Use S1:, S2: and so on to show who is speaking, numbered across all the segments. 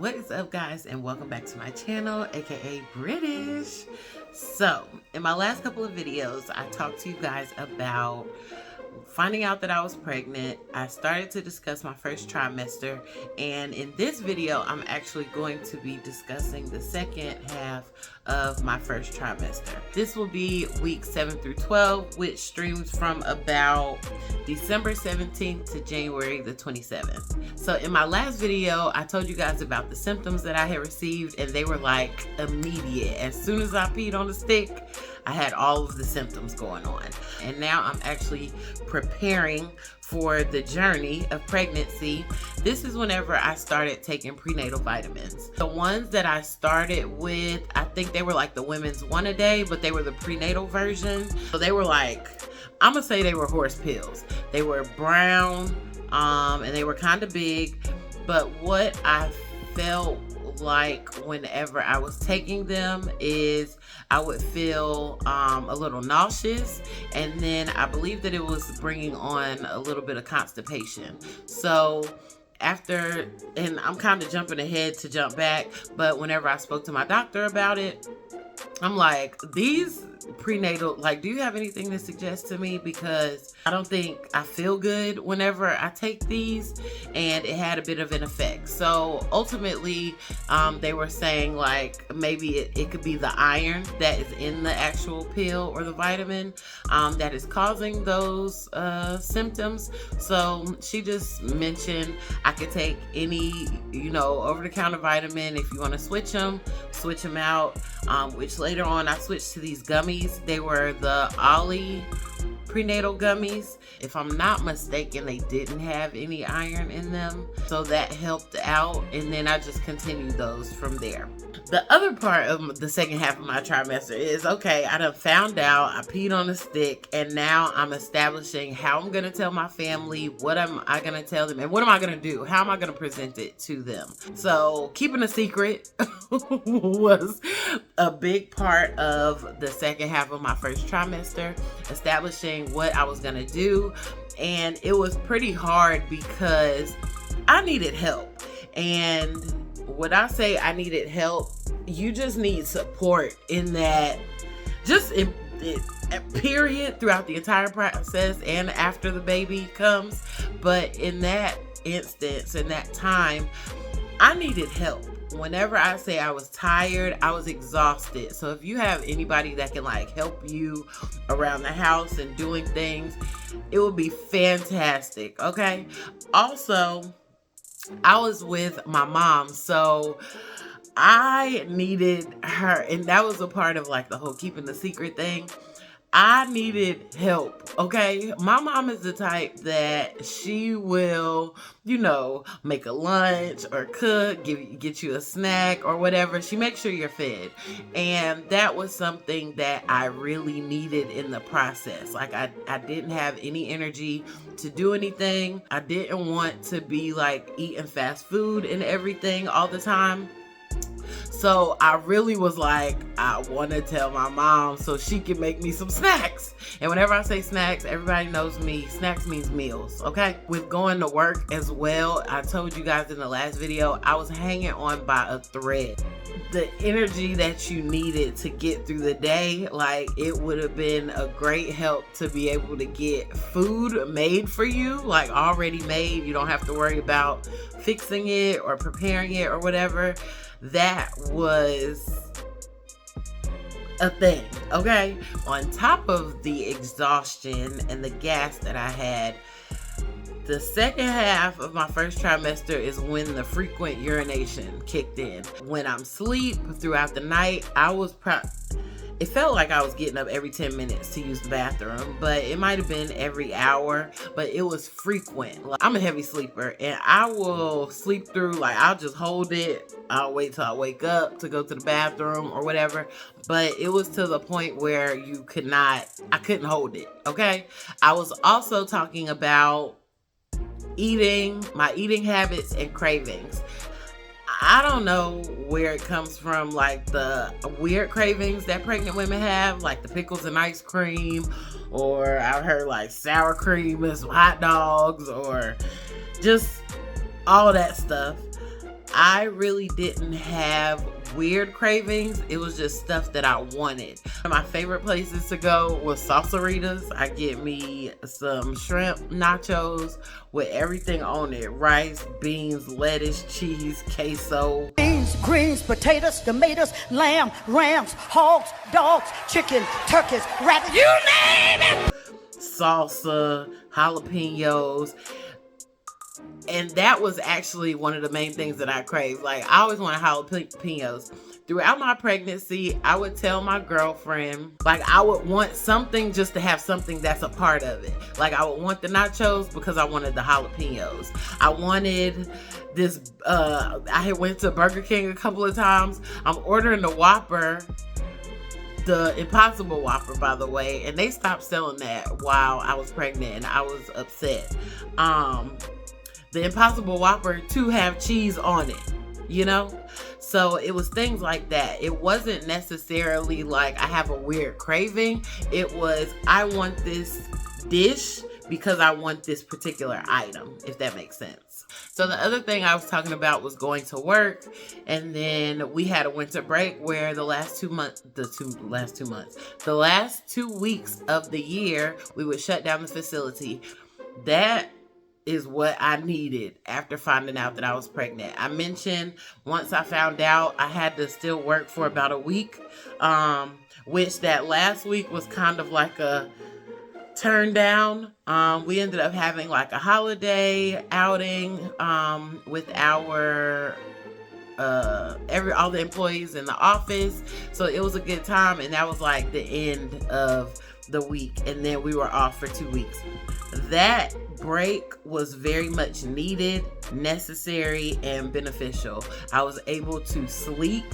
S1: What is up, guys, and welcome back to my channel, aka British. So in my last couple of videos I talked to you guys about finding out that I was pregnant. I started to discuss my first trimester, and in this video I'm actually going to be discussing the second half of my first trimester. This will be week 7 through 12, which streams from about December 17th to January the 27th. So in my last video I told you guys about the symptoms that I had received, and they were like immediate. As soon as I peed on the stick, I had all of the symptoms going on. And now I'm actually preparing for the journey of pregnancy. This is whenever I started taking prenatal vitamins. The ones that I started with, I think they were like the women's one a day, but they were the prenatal version. So they were like, I'm gonna say they were horse pills. They were brown, and they were kind of big. But what I felt like whenever I was taking them is I would feel a little nauseous, and then I believe that it was bringing on a little bit of constipation. So after, and I'm kind of jumping ahead to jump back, but whenever I spoke to my doctor about it, I'm like, these prenatal, like, do you have anything to suggest to me? Because I don't think I feel good whenever I take these, and it had a bit of an effect. So ultimately they were saying like maybe it could be the iron that is in the actual pill or the vitamin that is causing those symptoms. So she just mentioned I could take any, over-the-counter vitamin. If you want to switch them out, which later on I switched to these gummies. They were the Ollie prenatal gummies. If I'm not mistaken, they didn't have any iron in them, so that helped out, and then I just continued those from there. The other part of the second half of my trimester is, okay, I done found out I peed on a stick, and now I'm establishing how I'm gonna tell my family, what am I gonna tell them, and what am I gonna do? How am I gonna present it to them? So keeping a secret was a big part of the second half of my first trimester, establishing what I was gonna do. And it was pretty hard because I needed help. And when I say I needed help, you just need support in that, just in period, throughout the entire process and after the baby comes. But in that instance, in that time, I needed help. Whenever I say I was tired, I was exhausted. So if you have anybody that can like help you around the house and doing things, it would be fantastic. Okay. Also, I was with my mom, so I needed her, and that was a part of like the whole keeping the secret thing. I needed help, okay? My mom is the type that she will, make a lunch or cook, get you a snack or whatever. She makes sure you're fed. And that was something that I really needed in the process. Like I didn't have any energy to do anything. I didn't want to be like eating fast food and everything all the time. So I really was like, I want to tell my mom so she can make me some snacks. And whenever I say snacks, everybody knows me. Snacks means meals, okay? With going to work as well, I told you guys in the last video, I was hanging on by a thread. The energy that you needed to get through the day, like it would have been a great help to be able to get food made for you, like already made. You don't have to worry about fixing it or preparing it or whatever. That was a thing, okay? On top of the exhaustion and the gas that I had, the second half of my first trimester is when the frequent urination kicked in. When I'm asleep throughout the night, it felt like I was getting up every 10 minutes to use the bathroom, but it might have been every hour, but it was frequent. Like, I'm a heavy sleeper, and I will sleep through, like I'll just hold it. I'll wait till I wake up to go to the bathroom or whatever. But it was to the point where I couldn't hold it, okay? I was also talking about my eating habits and cravings. I don't know where it comes from, like the weird cravings that pregnant women have, like the pickles and ice cream, or I've heard like sour cream and some hot dogs, or just all that stuff. I really didn't have weird cravings. It was just stuff that I wanted. My favorite places to go was Salsaritas. I get me some shrimp nachos with everything on it. Rice, beans, lettuce, cheese, queso.
S2: Beans, greens, potatoes, tomatoes, lamb, rams, hogs, dogs, chicken, turkeys, rabbits, you name it!
S1: Salsa, jalapenos. And that was actually one of the main things that I craved. Like, I always wanted jalapenos. Throughout my pregnancy, I would tell my girlfriend, like, I would want something just to have something that's a part of it. Like, I would want the nachos because I wanted the jalapenos. I wanted this, I had went to Burger King a couple of times. I'm ordering the Whopper, the Impossible Whopper, by the way, and they stopped selling that while I was pregnant, and I was upset. The Impossible Whopper to have cheese on it, you know? So it was things like that. It wasn't necessarily like I have a weird craving. It was, I want this dish because I want this particular item, if that makes sense. So the other thing I was talking about was going to work, and then we had a winter break where the last 2 weeks of the year, we would shut down the facility. That is what I needed after finding out that I was pregnant. I mentioned once I found out, I had to still work for about a week, which that last week was kind of like a turn down. We ended up having like a holiday outing with our all the employees in the office. So it was a good time, and that was like the end of the week, and then we were off for 2 weeks. That break was very much needed, necessary, and beneficial. I was able to sleep.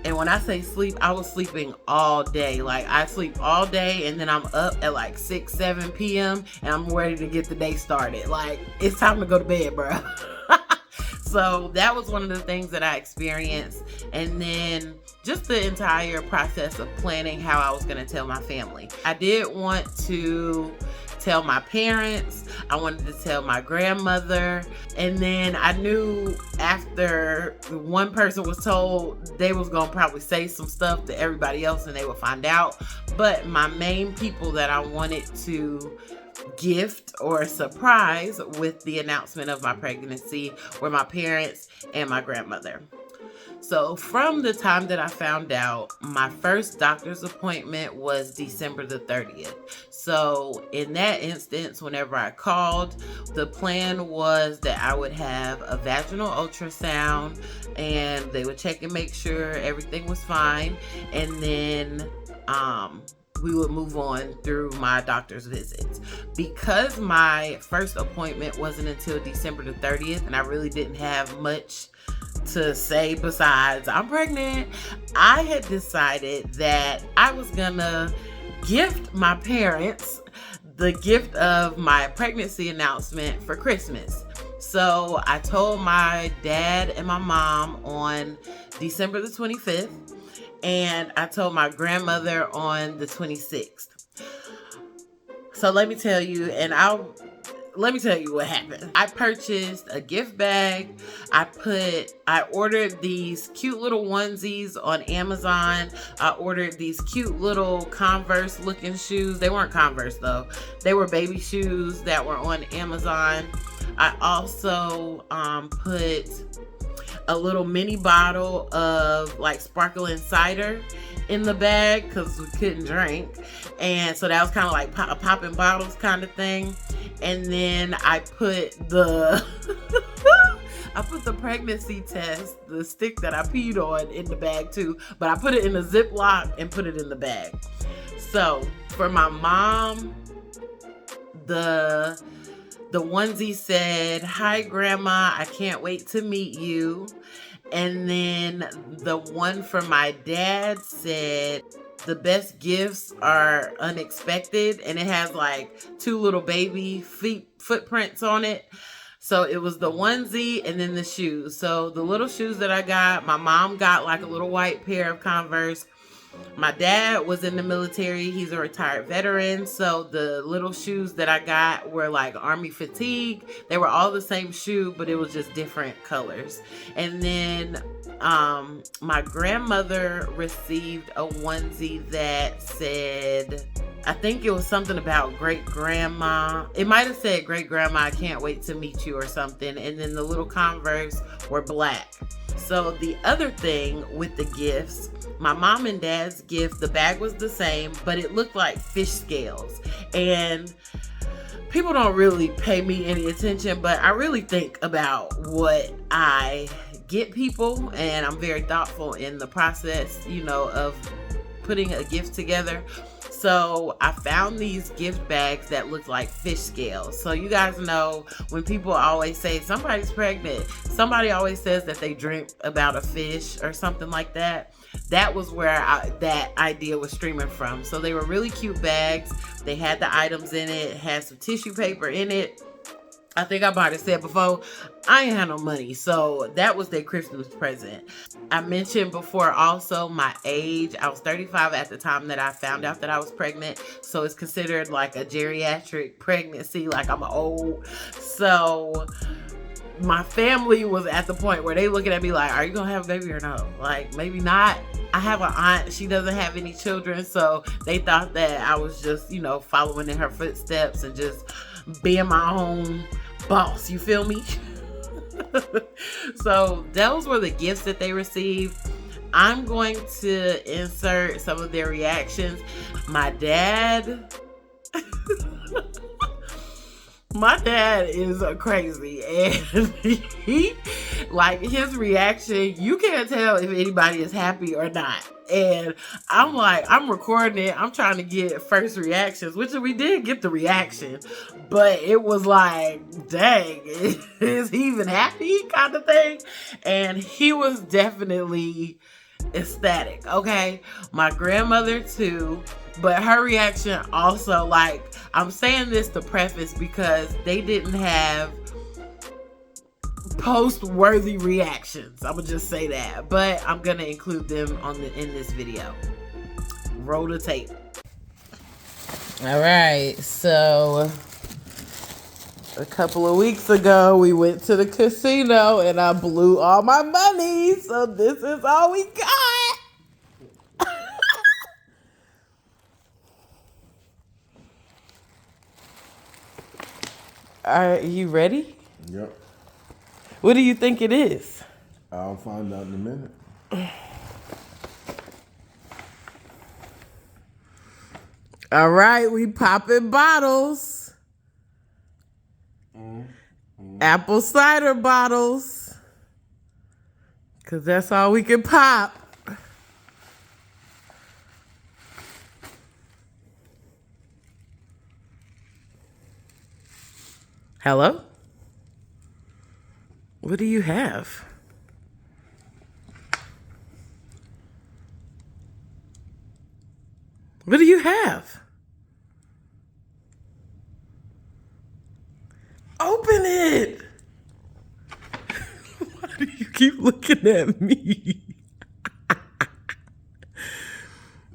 S1: And when I say sleep, I was sleeping all day. Like, I sleep all day, and then I'm up at like 6, 7 p.m. and I'm ready to get the day started. Like, it's time to go to bed, bro. So that was one of the things that I experienced. And then just the entire process of planning how I was going to tell my family. I did want to tell my parents. I wanted to tell my grandmother. And then I knew after one person was told, they was going to probably say some stuff to everybody else and they would find out. But my main people that I wanted to gift or surprise with the announcement of my pregnancy were my parents and my grandmother. So from the time that I found out, my first doctor's appointment was December the 30th. So in that instance, whenever I called, the plan was that I would have a vaginal ultrasound and they would check and make sure everything was fine. And then we would move on through my doctor's visits. Because my first appointment wasn't until December the 30th, and I really didn't have much to say besides I'm pregnant, I had decided that I was gonna gift my parents the gift of my pregnancy announcement for Christmas. So I told my dad and my mom on December the 25th, and I told my grandmother on the 26th. So let me tell you, let me tell you what happened. I purchased a gift bag. I ordered these cute little onesies on Amazon. I ordered these cute little Converse looking shoes. They weren't Converse though. They were baby shoes that were on Amazon. I also put a little mini bottle of like sparkling cider in the bag because we couldn't drink, and so that was kind of like popping bottles kind of thing. And then I put the I put the pregnancy test, the stick that I peed on, in the bag too, but I put it in a Ziploc and put it in the bag. So for my mom, the onesie said, "Hi grandma, I can't wait to meet you." And then the one for my dad said, "The best gifts are unexpected," and it has like 2 little baby feet footprints on it. So it was the onesie and then the shoes. So the little shoes that I got, my mom got like a little white pair of Converse. My dad was in the military. He's a retired veteran. So the little shoes that I got were like Army fatigue. They were all the same shoe, but it was just different colors. And then my grandmother received a onesie that said, I think it was something about great grandma. It might have said great grandma, I can't wait to meet you or something. And then the little Converse were black. So the other thing with the gifts, my mom and dad's gift, the bag was the same, but it looked like fish scales. And people don't really pay me any attention, but I really think about what I get people, and I'm very thoughtful in the process, you know, of putting a gift together. So I found these gift bags that look like fish scales. So you guys know when people always say somebody's pregnant, somebody always says that they dreamt about a fish or something like that. That was where that idea was streaming from. So they were really cute bags. They had the items in it, had some tissue paper in it. I think I might have said before, I ain't had no money. So that was their Christmas present. I mentioned before also my age. I was 35 at the time that I found out that I was pregnant. So it's considered like a geriatric pregnancy, like I'm old. So my family was at the point where they looking at me like, are you gonna have a baby or no? Like, maybe not. I have an aunt, she doesn't have any children, so they thought that I was just, you know, following in her footsteps and just being my own boss, you feel me? So those were the gifts that they received. I'm going to insert some of their reactions. My dad my dad is crazy, and he, like, his reaction, you can't tell if anybody is happy or not. And I'm like, I'm recording it, I'm trying to get first reactions, which we did get the reaction, but it was like, dang, is he even happy kind of thing? And he was definitely ecstatic. Okay, my grandmother too, but her reaction also, like, I'm saying this to preface because they didn't have post-worthy reactions. I'm gonna just say that, but I'm gonna include them in this video. Roll the tape. All right, so a couple of weeks ago we went to the casino and I blew all my money, so this is all we got. Are you ready?
S3: Yep.
S1: What do you think it is?
S3: I'll find out in a minute.
S1: All right, we popping bottles. Apple cider bottles. Because that's all we can pop. Hello? What do you have? What do you have? Open it! Why do you keep looking at me?
S3: The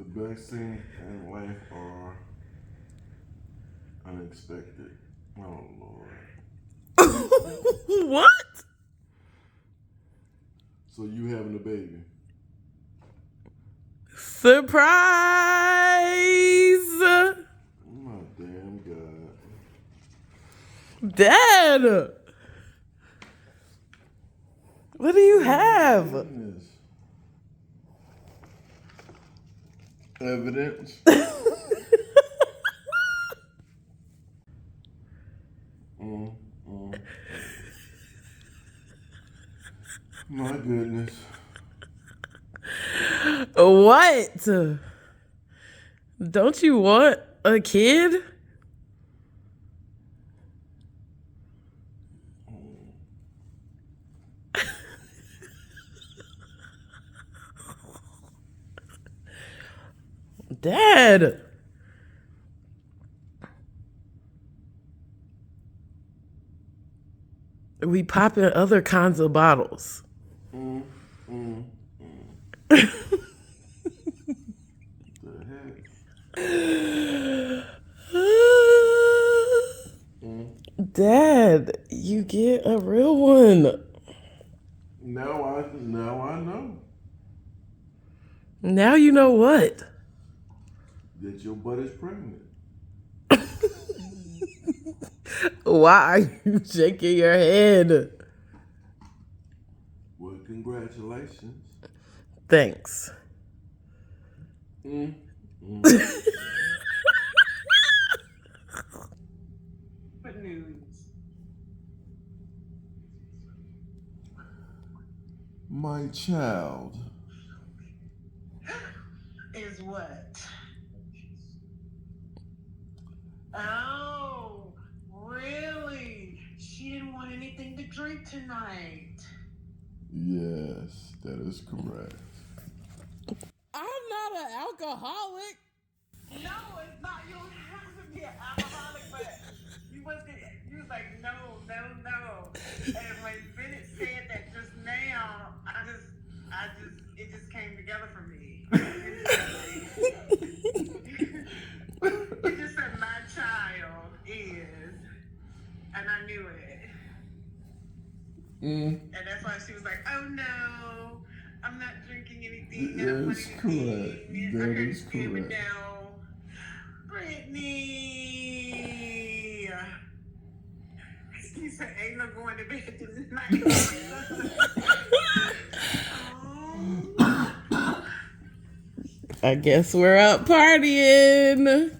S3: best things in life are unexpected. Oh, Lord.
S1: What?
S3: So you having a baby?
S1: Surprise!
S3: Oh, my damn God.
S1: Dad! What do you have?
S3: Goodness. Evidence. My goodness.
S1: What? Don't you want a kid? Dad. We popping other kinds of bottles. Dad, you get a real one.
S3: Now I know
S1: Now you know what?
S3: that your butt is pregnant.
S1: Why are you shaking your head?
S3: Well, congratulations.
S1: Thanks.
S3: Mm.
S4: What news?
S3: My child.
S4: Is what? Oh, really? She didn't want anything to drink tonight.
S3: Yes, that is correct.
S1: I'm not an alcoholic.
S4: No, it's not. You don't have to be an alcoholic, but you was like, no. And when Bennett said that just now, it just came together for me. It just said my child is, and I knew it. And that's why she was like, oh no, I'm not drinking anything. I don't want
S3: That's
S4: anything.
S3: correct.
S4: I
S3: That
S4: heard
S3: is
S4: you screaming
S3: correct.
S4: down, Brittany. She said, ain't no going to bed tonight. Oh.
S1: I guess we're out partying.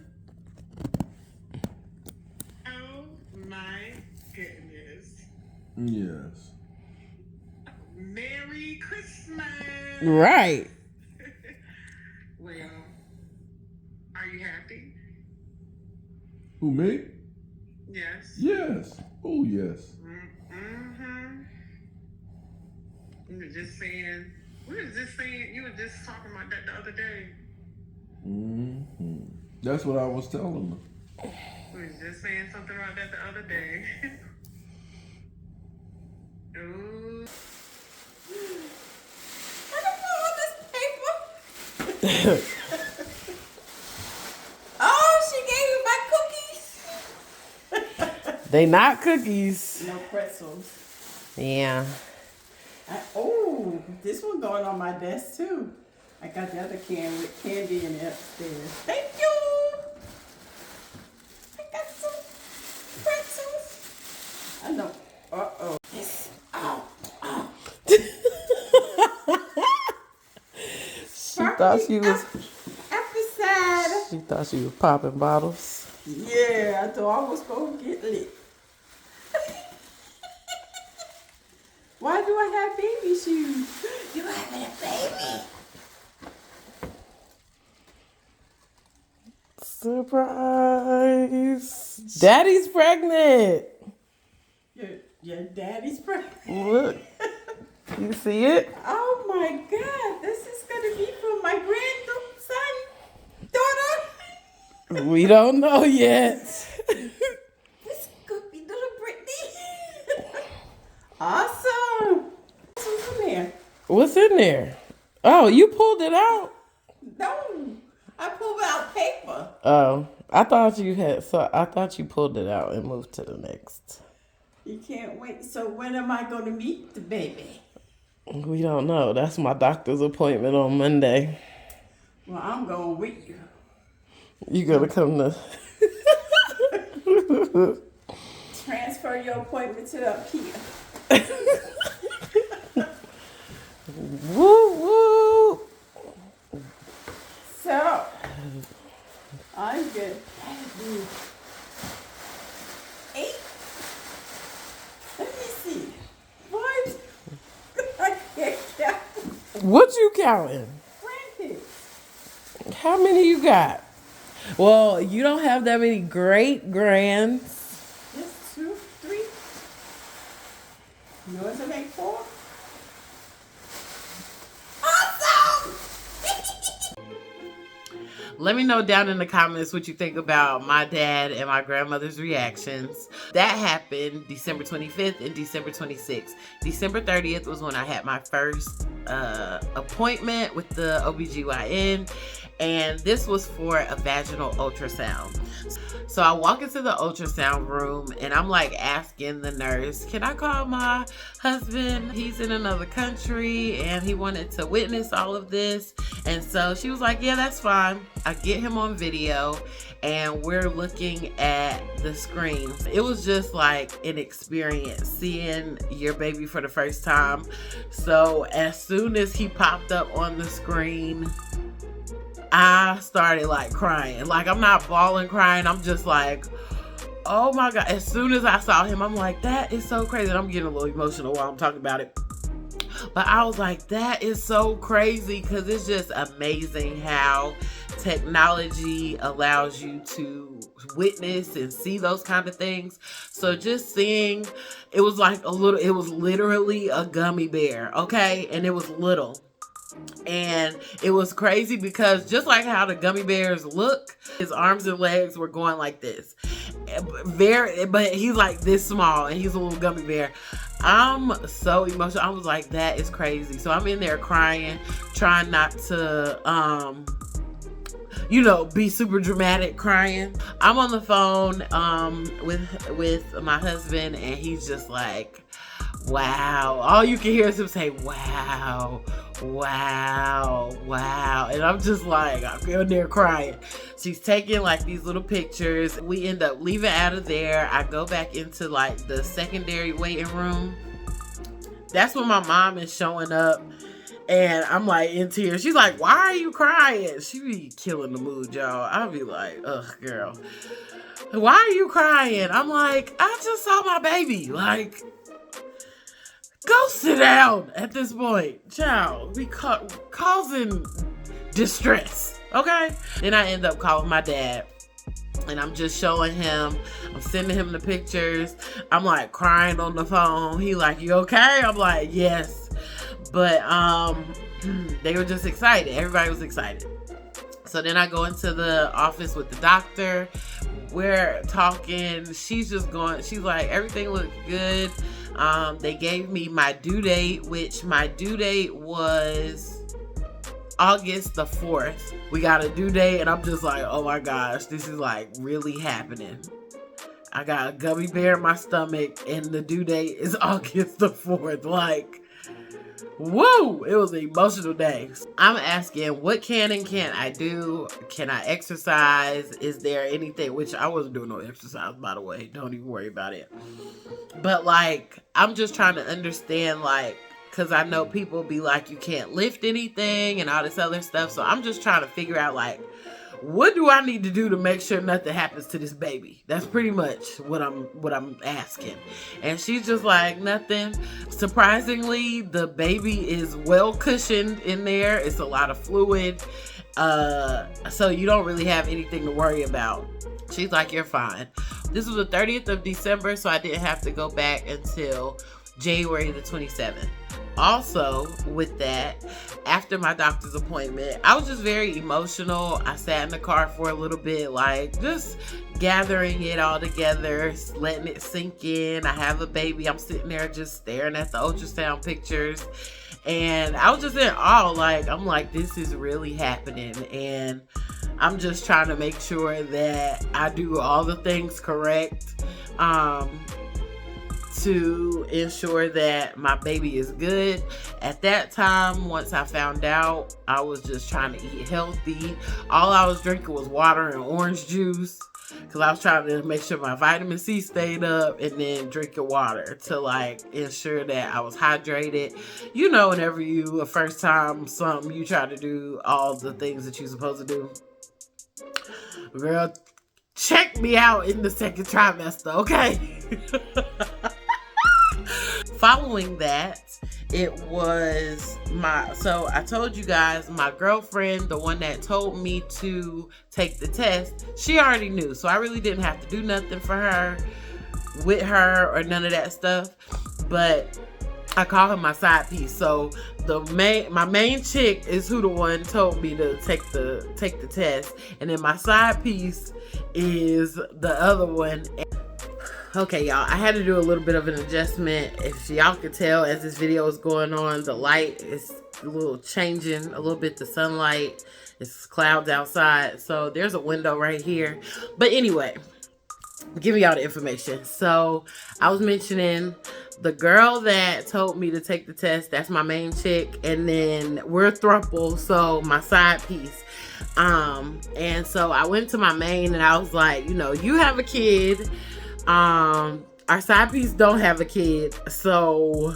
S4: Oh my goodness.
S3: Yes.
S4: Merry Christmas.
S1: Right.
S4: Well, are you happy?
S3: Who, me?
S4: Yes.
S3: Yes. Oh, yes.
S4: Mm-hmm. You were just saying, you were just talking about that the other day.
S3: That's what I was telling them.
S4: We was just saying something about that the other day. Ooh.
S2: I don't know all this paper. Oh, she gave me my cookies.
S1: They not cookies.
S2: No pretzels.
S1: Yeah.
S2: Oh, this one going on my desk too. I got the other can with candy in it upstairs. Thank you. I got some pretzels. I know. Uh-oh. Ow.
S1: She thought she was.
S2: Apple cider.
S1: She thought she was popping bottles.
S2: Yeah, I thought I was going to get lit. Why do I have baby shoes? You having a baby?
S1: Surprise! Daddy's pregnant.
S2: Your daddy's pregnant.
S1: Look. You see it?
S2: Oh my God, this is going to be for my grandson, daughter.
S1: We don't know yet.
S2: This could be little Brittany. Awesome. What's in there?
S1: What's in there? Oh, you pulled it out?
S2: No, I pulled out paper.
S1: Oh, I thought you had. So I thought you pulled it out and moved to the next.
S2: You can't wait. So when am I going to meet the baby?
S1: We don't know. That's my doctor's appointment on Monday.
S2: Well, I'm going with you.
S1: You gonna come to?
S2: Transfer your appointment to up here.
S1: Woo woo.
S2: So, I'm good. Eight. Let me see. What? I can't count.
S1: What you counting?
S2: Grandkids.
S1: How many you got? Well, you don't have that many great grands.
S2: Just 2, 3. Yours will make 4. Awesome!
S1: Let me know down in the comments what you think about my dad and my grandmother's reactions. That happened December 25th and December 26th. December 30th was when I had my first appointment with the OBGYN. and this was for a vaginal ultrasound. So I walk into the ultrasound room and I'm like asking the nurse, can I call my husband? He's in another country and he wanted to witness all of this. And so she was like, yeah, that's fine. I get him on video and we're looking at the screen. It was just like an experience seeing your baby for the first time. So as soon as he popped up on the screen, I started like crying. Like, I'm not bawling crying. I'm just like, oh my God. As soon as I saw him, I'm like, that is so crazy. And I'm getting a little emotional while I'm talking about it. But I was like, that is so crazy, because it's just amazing how technology allows you to witness and see those kind of things. So just seeing, it was literally a gummy bear, okay? And it was little. And it was crazy because just like how the gummy bears look, his arms and legs were going like this. But he's like this small and he's a little gummy bear. I'm so emotional. I was like, that is crazy. So I'm in there crying, trying not to, be super dramatic crying. I'm on the phone with my husband, and he's just like, wow. All you can hear is him say, wow, wow, wow. And I'm just like, I'm in there crying. She's taking like these little pictures. We end up leaving out of there. I go back into like the secondary waiting room. That's when my mom is showing up. And I'm like in tears. She's like, why are you crying? She be killing the mood, y'all. I'll be like, ugh, girl. Why are you crying? I'm like, I just saw my baby. Like, go sit down at this point. Child, we causing distress, okay? Then I end up calling my dad. And I'm just showing him, I'm sending him the pictures. I'm like crying on the phone. He like, you okay? I'm like, yes. But they were just excited. Everybody was excited. So then I go into the office with the doctor. We're talking. She's like, everything looked good. They gave me my due date, which my due date was August the 4th. We got a due date, and I'm just like, oh my gosh, this is like really happening. I got a gummy bear in my stomach, and the due date is August the 4th. Like, woo! It was an emotional day. I'm asking, what can and can't I do? Can I exercise? Is there anything? Which I wasn't doing no exercise, by the way. Don't even worry about it. But like, I'm just trying to understand, like, because I know people be like, you can't lift anything and all this other stuff. So I'm just trying to figure out, like, what do I need to do to make sure nothing happens to this baby? That's pretty much what I'm asking. And she's just like, nothing. Surprisingly, the baby is well cushioned in there. It's a lot of fluid. So you don't really have anything to worry about. She's like, you're fine. This was the 30th of December, so I didn't have to go back until January the 27th. Also, with that, after my doctor's appointment, I was just very emotional. I sat in the car for a little bit, like just gathering it all together, letting it sink in. I have a baby. I'm sitting there just staring at the ultrasound pictures. And I was just in awe. Like, I'm like, this is really happening. And I'm just trying to make sure that I do all the things correct. To ensure that my baby is good. At that time, once I found out, I was just trying to eat healthy. All I was drinking was water and orange juice, because I was trying to make sure my vitamin C stayed up, and then drinking water to like ensure that I was hydrated. You know, whenever you a first time something, you try to do all the things that you're supposed to do. Girl, check me out in the second trimester, okay? Following that, it was so I told you guys, my girlfriend, the one that told me to take the test, she already knew. So I really didn't have to do nothing for her, with her, or none of that stuff. But I call her my side piece. So my main chick is who the one told me to take the test. And then my side piece is the other one. Okay, y'all, I had to do a little bit of an adjustment. If y'all could tell as this video is going on, the light is a little changing, a little bit the sunlight. It's clouds outside, so there's a window right here. But anyway, giving y'all the information. So I was mentioning the girl that told me to take the test, that's my main chick, and then we're a throuple, so my side piece. And so I went to my main and I was like, you know, you have a kid, our side piece don't have a kid, so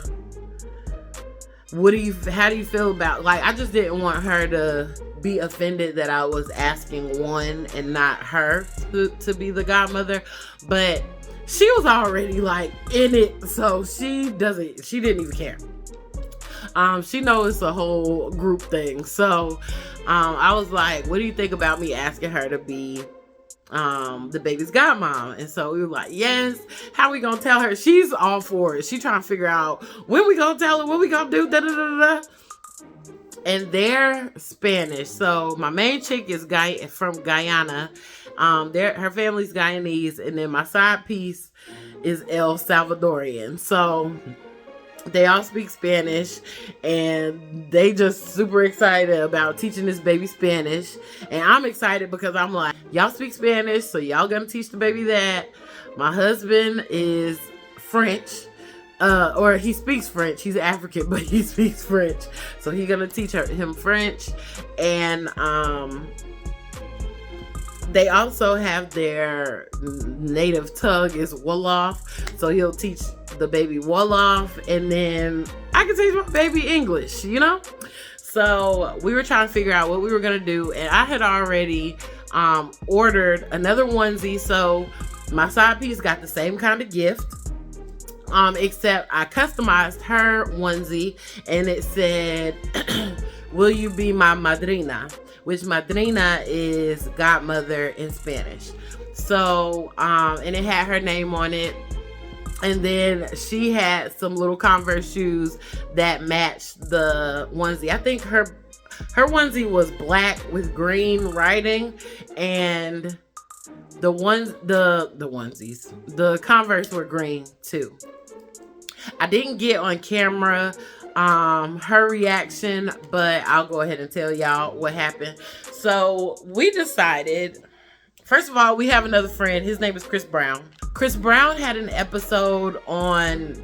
S1: how do you feel about, like, I just didn't want her to be offended that I was asking one and not her to be the godmother, but she was already like in it, so she didn't even care. She knows it's a whole group thing, so I was like, what do you think about me asking her to be the baby's godmom? And so we were like, yes. How we gonna tell her? She's all for it. She trying to figure out when we gonna tell her, what we gonna do, da da da da. And they're Spanish. So my main chick is from Guyana. Her family's Guyanese, and then my side piece is El Salvadorian. So they all speak Spanish, and they just super excited about teaching this baby Spanish. And I'm excited because I'm like, y'all speak Spanish, so y'all gonna teach the baby that. My husband is French, or he speaks French. He's African, but he speaks French, so he's gonna teach him French. And they also have their native tongue is Wolof, so he'll teach the baby Wolof, and then I can teach my baby English, you know? So we were trying to figure out what we were gonna do, and I had already ordered another onesie, so my side piece got the same kind of gift, except I customized her onesie, and it said, will you be my madrina? Which madrina is godmother in Spanish. So, and it had her name on it. And then she had some little Converse shoes that matched the onesie. I think her onesie was black with green writing, and the onesies, the Converse were green too. I didn't get on camera her reaction, but I'll go ahead and tell y'all what happened. So we decided, first of all, we have another friend. His name is Chris Brown. Chris Brown had an episode on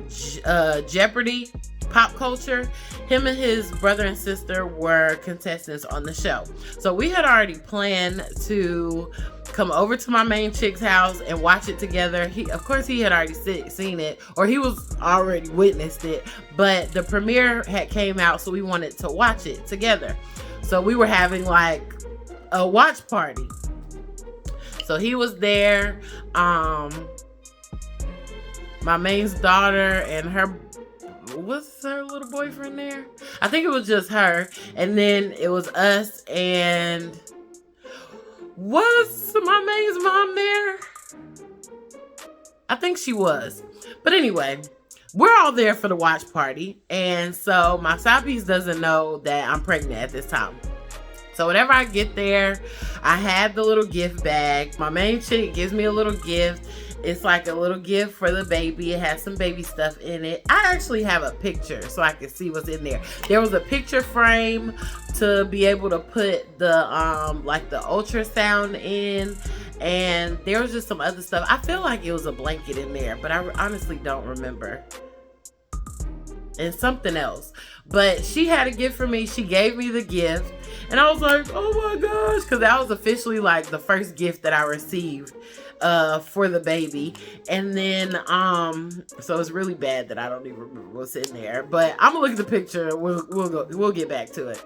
S1: Jeopardy Pop Culture. Him and his brother and sister were contestants on the show. So we had already planned to come over to my main chick's house and watch it together. Of course, he had already seen it, or he was already witnessed it, but the premiere had came out, so we wanted to watch it together. So we were having like a watch party. So he was there. My main's daughter and her, was her little boyfriend there? I think it was just her. And then it was us, and was my main's mom there? I think she was. But anyway, we're all there for the watch party. And so my side piece doesn't know that I'm pregnant at this time. So whenever I get there, I had the little gift bag. My main chick gives me a little gift. It's like a little gift for the baby. It has some baby stuff in it. I actually have a picture so I can see what's in there. There was a picture frame to be able to put the like the ultrasound in, and there was just some other stuff. I feel like it was a blanket in there, but I honestly don't remember. And something else. But she had a gift for me. She gave me the gift, and I was like, oh my gosh, because that was officially like the first gift that I received for the baby. And then so it's really bad that I don't even remember what's in there, but I'm gonna look at the picture. We'll get back to it.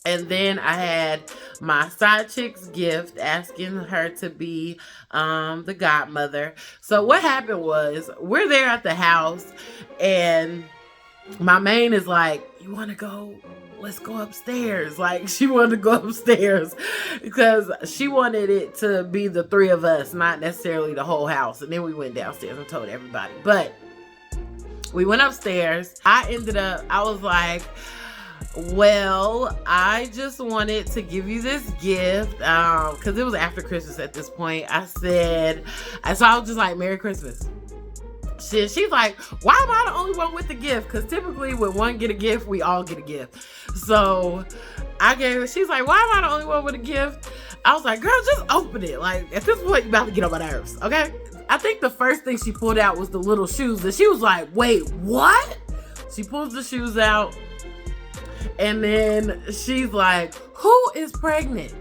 S1: And then I had my side chick's gift, asking her to be the godmother. So what happened was, we're there at the house, and my main is like, you want to go? Let's go upstairs. Like, she wanted to go upstairs because she wanted it to be the three of us, not necessarily the whole house. And then we went downstairs and told everybody. But we went upstairs. I was like, Well, I just wanted to give you this gift because it was after Christmas at this point. I was just like, Merry Christmas. She's like, why am I the only one with the gift? Because typically when one get a gift, we all get a gift. So I gave her, she's like, why am I the only one with a gift? I was like, girl, just open it. Like, at this point, you about to get on my nerves, okay? I think the first thing she pulled out was the little shoes. And she was like, wait, what? She pulls the shoes out. And then she's like, who is pregnant?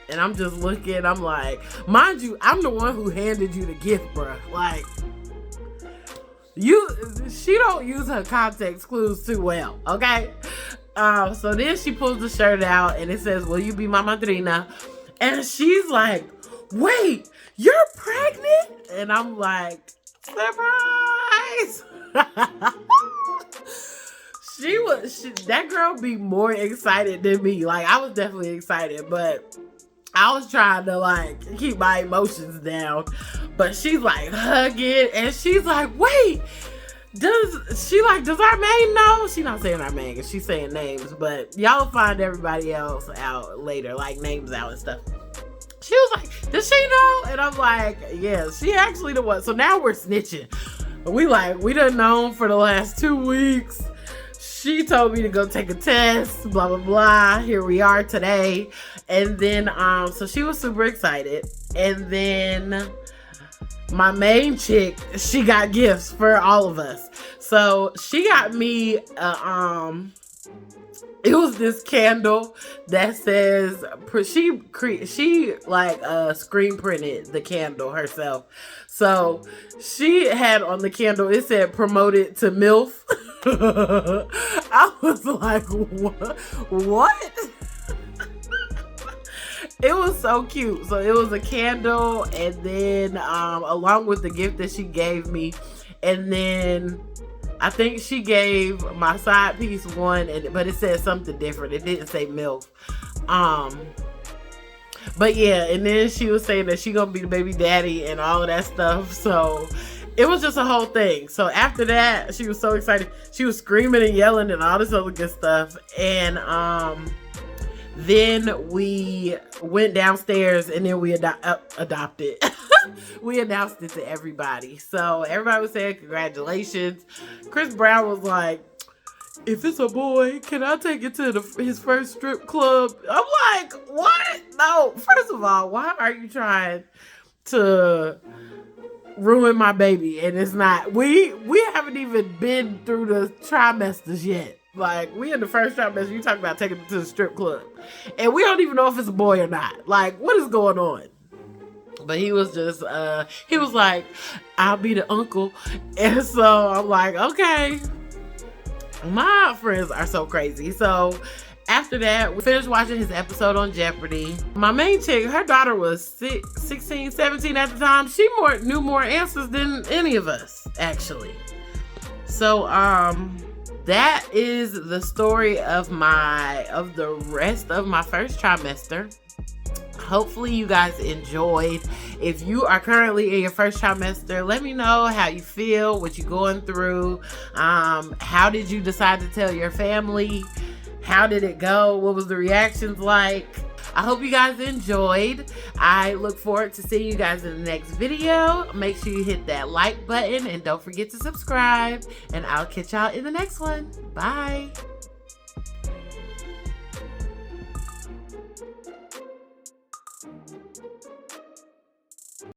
S1: And I'm just looking, I'm like, mind you, I'm the one who handed you the gift, bruh. Like, she don't use her context clues too well, okay? So then she pulls the shirt out and it says, will you be my madrina? And she's like, wait, you're pregnant? And I'm like, surprise! That girl be more excited than me. Like, I was definitely excited, but I was trying to like keep my emotions down. But she's like hugging and she's like, wait, does our main know? She's not saying our main, she's saying names, but y'all will find everybody else out later, like names out and stuff. She was like, does she know? And I'm like, yeah, she actually the one. So now we're snitching. We done known for the last 2 weeks. She told me to go take a test, blah, blah, blah. Here we are today. And then, so she was super excited. And then my main chick, she got gifts for all of us. So she got me, it was this candle that says, she like screen printed the candle herself. So she had on the candle, it said promoted to MILF. I was like, what? It was so cute. So it was a candle and then along with the gift that she gave me, and then I think she gave my side piece one, but it said something different. It didn't say MILF. But yeah, and then she was saying that she gonna be the baby daddy and all of that stuff. So it was just a whole thing. So after that, she was so excited. She was screaming and yelling and all this other good stuff. And then we went downstairs and then we adopted. We announced it to everybody. So everybody was saying congratulations. Chris Brown was like, if it's a boy, can I take it to his first strip club? I'm like, what? No, first of all, why are you trying to ruin my baby? And it's not, we haven't even been through the trimesters yet. Like, we in the first trimester, you talking about taking it to the strip club. And we don't even know if it's a boy or not. Like, what is going on? But he was just, he was like, I'll be the uncle. And so I'm like, okay. My friends are so crazy. So after that, we finished watching his episode on Jeopardy. My main chick, her daughter was 16, 17 at the time. She knew more answers than any of us, actually. So, that is the story of the rest of my first trimester. Hopefully you guys enjoyed. If you are currently in your first trimester, let me know how you feel, what you're going through. How did you decide to tell your family? How did it go? What was the reactions like? I hope you guys enjoyed. I look forward to seeing you guys in the next video. Make sure you hit that like button and don't forget to subscribe. And I'll catch y'all in the next one. Bye.